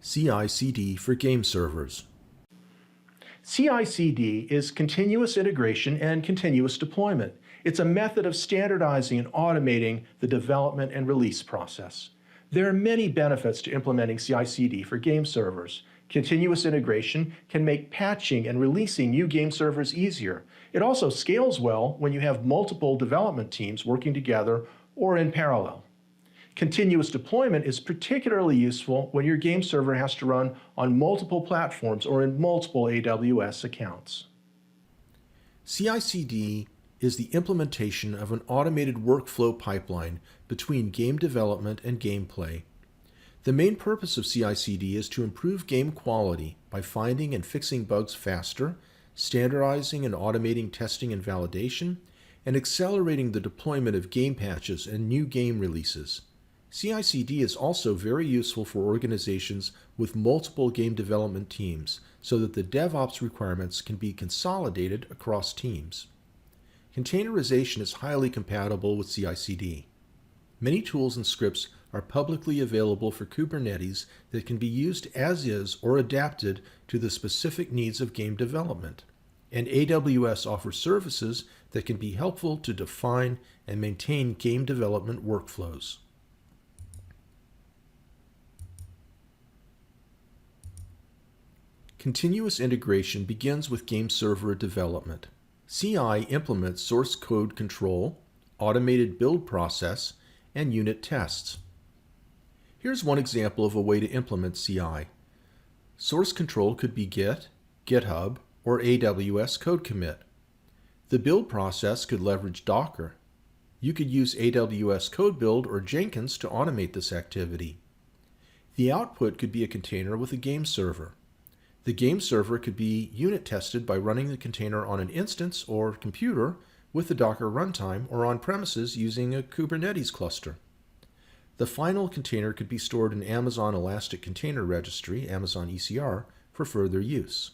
CI/CD for game servers. CI/CD is continuous integration and continuous deployment. It's a method of standardizing and automating the development and release process. There are many benefits to implementing CI/CD for game servers. Continuous integration can make patching and releasing new game servers easier. It also scales well when you have multiple development teams working together or in parallel. Continuous deployment is particularly useful when your game server has to run on multiple platforms or in multiple AWS accounts. CI/CD is the implementation of an automated workflow pipeline between game development and gameplay. The main purpose of CI/CD is to improve game quality by finding and fixing bugs faster, standardizing and automating testing and validation, and accelerating the deployment of game patches and new game releases. CI/CD is also very useful for organizations with multiple game development teams so that the DevOps requirements can be consolidated across teams. Containerization is highly compatible with CI/CD. Many tools and scripts are publicly available for Kubernetes that can be used as is or adapted to the specific needs of game development. And AWS offers services that can be helpful to define and maintain game development workflows. Continuous integration begins with game server development. CI implements source code control, automated build process, and unit tests. Here's one example of a way to implement CI. Source control could be Git, GitHub, or AWS code commit. The build process could leverage Docker. You could use AWS code build or Jenkins to automate this activity. The output could be a container with a game server. The game server could be unit tested by running the container on an instance or computer with the Docker runtime or on premises using a Kubernetes cluster. The final container could be stored in Amazon Elastic Container Registry, Amazon ECR, for further use.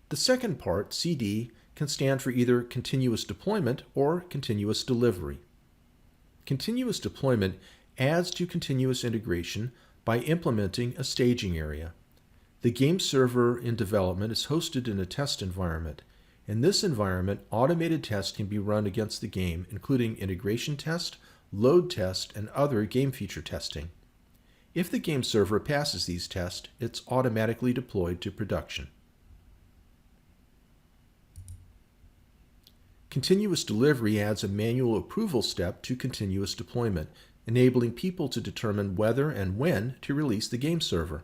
The second part, CD, can stand for either continuous deployment or continuous delivery. Continuous deployment adds to continuous integration by implementing a staging area. The game server in development is hosted in a test environment. In this environment, automated tests can be run against the game, including integration test, load test, and other game feature testing. If the game server passes these tests, it's automatically deployed to production. Continuous delivery adds a manual approval step to continuous deployment, enabling people to determine whether and when to release the game server.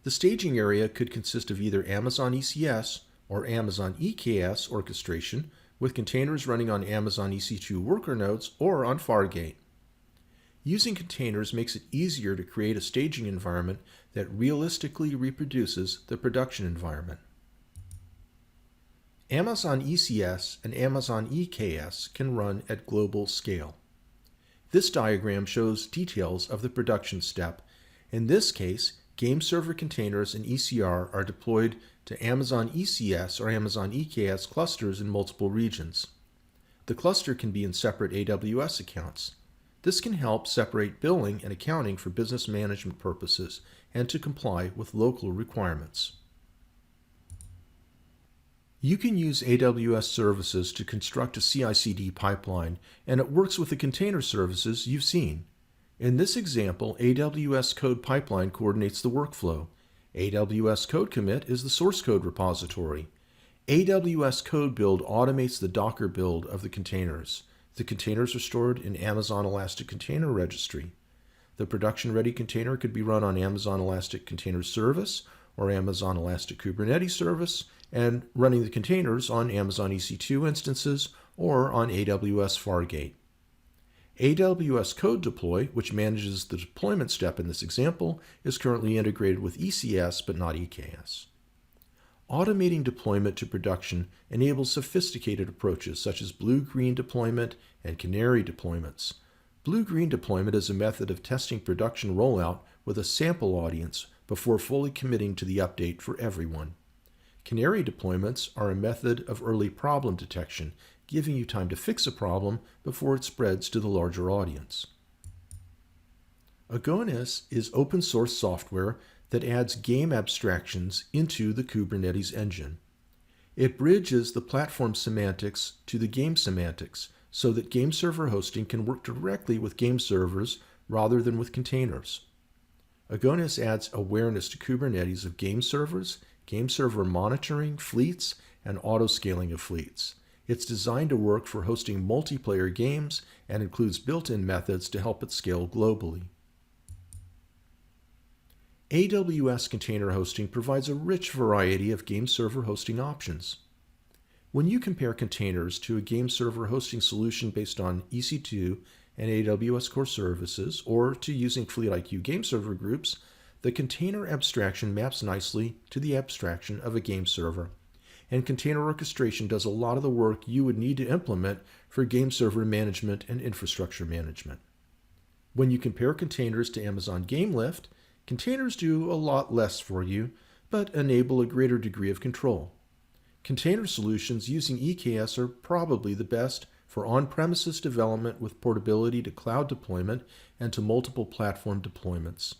The staging area could consist of either Amazon ECS or Amazon EKS orchestration, with containers running on Amazon EC2 worker nodes or on Fargate. Using containers makes it easier to create a staging environment that realistically reproduces the production environment. Amazon ECS and Amazon EKS can run at global scale. This diagram shows details of the production step. In this case, game server containers and ECR are deployed to Amazon ECS or Amazon EKS clusters in multiple regions. The cluster can be in separate AWS accounts. This can help separate billing and accounting for business management purposes and to comply with local requirements. You can use AWS services to construct a CI/CD pipeline, and it works with the container services you've seen. In this example, AWS Code Pipeline coordinates the workflow. AWS Code Commit is the source code repository. AWS Code Build automates the Docker build of the containers. The containers are stored in Amazon Elastic Container Registry. The production-ready container could be run on Amazon Elastic Container Service or Amazon Elastic Kubernetes Service, and running the containers on Amazon EC2 instances or on AWS Fargate. AWS Code Deploy, which manages the deployment step in this example, is currently integrated with ECS but not EKS. Automating deployment to production enables sophisticated approaches such as blue-green deployment and canary deployments. Blue-green deployment is a method of testing production rollout with a sample audience before fully committing to the update for everyone. Canary deployments are a method of early problem detection, giving you time to fix a problem before it spreads to the larger audience. Agonis is open source software that adds game abstractions into the Kubernetes engine. It bridges the platform semantics to the game semantics so that game server hosting can work directly with game servers rather than with containers. Agonis adds awareness to Kubernetes of game servers, game server monitoring, fleets, and auto-scaling of fleets. It's designed to work for hosting multiplayer games and includes built-in methods to help it scale globally. AWS Container Hosting provides a rich variety of game server hosting options. When you compare containers to a game server hosting solution based on EC2 and AWS Core Services, or to using FleetIQ game server groups, the container abstraction maps nicely to the abstraction of a game server, and container orchestration does a lot of the work you would need to implement for game server management and infrastructure management. When you compare containers to Amazon GameLift, containers do a lot less for you, but enable a greater degree of control. Container solutions using EKS are probably the best for on-premises development with portability to cloud deployment and to multiple platform deployments.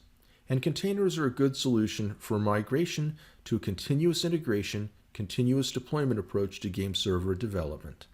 And containers are a good solution for migration to a continuous integration, continuous deployment approach to game server development.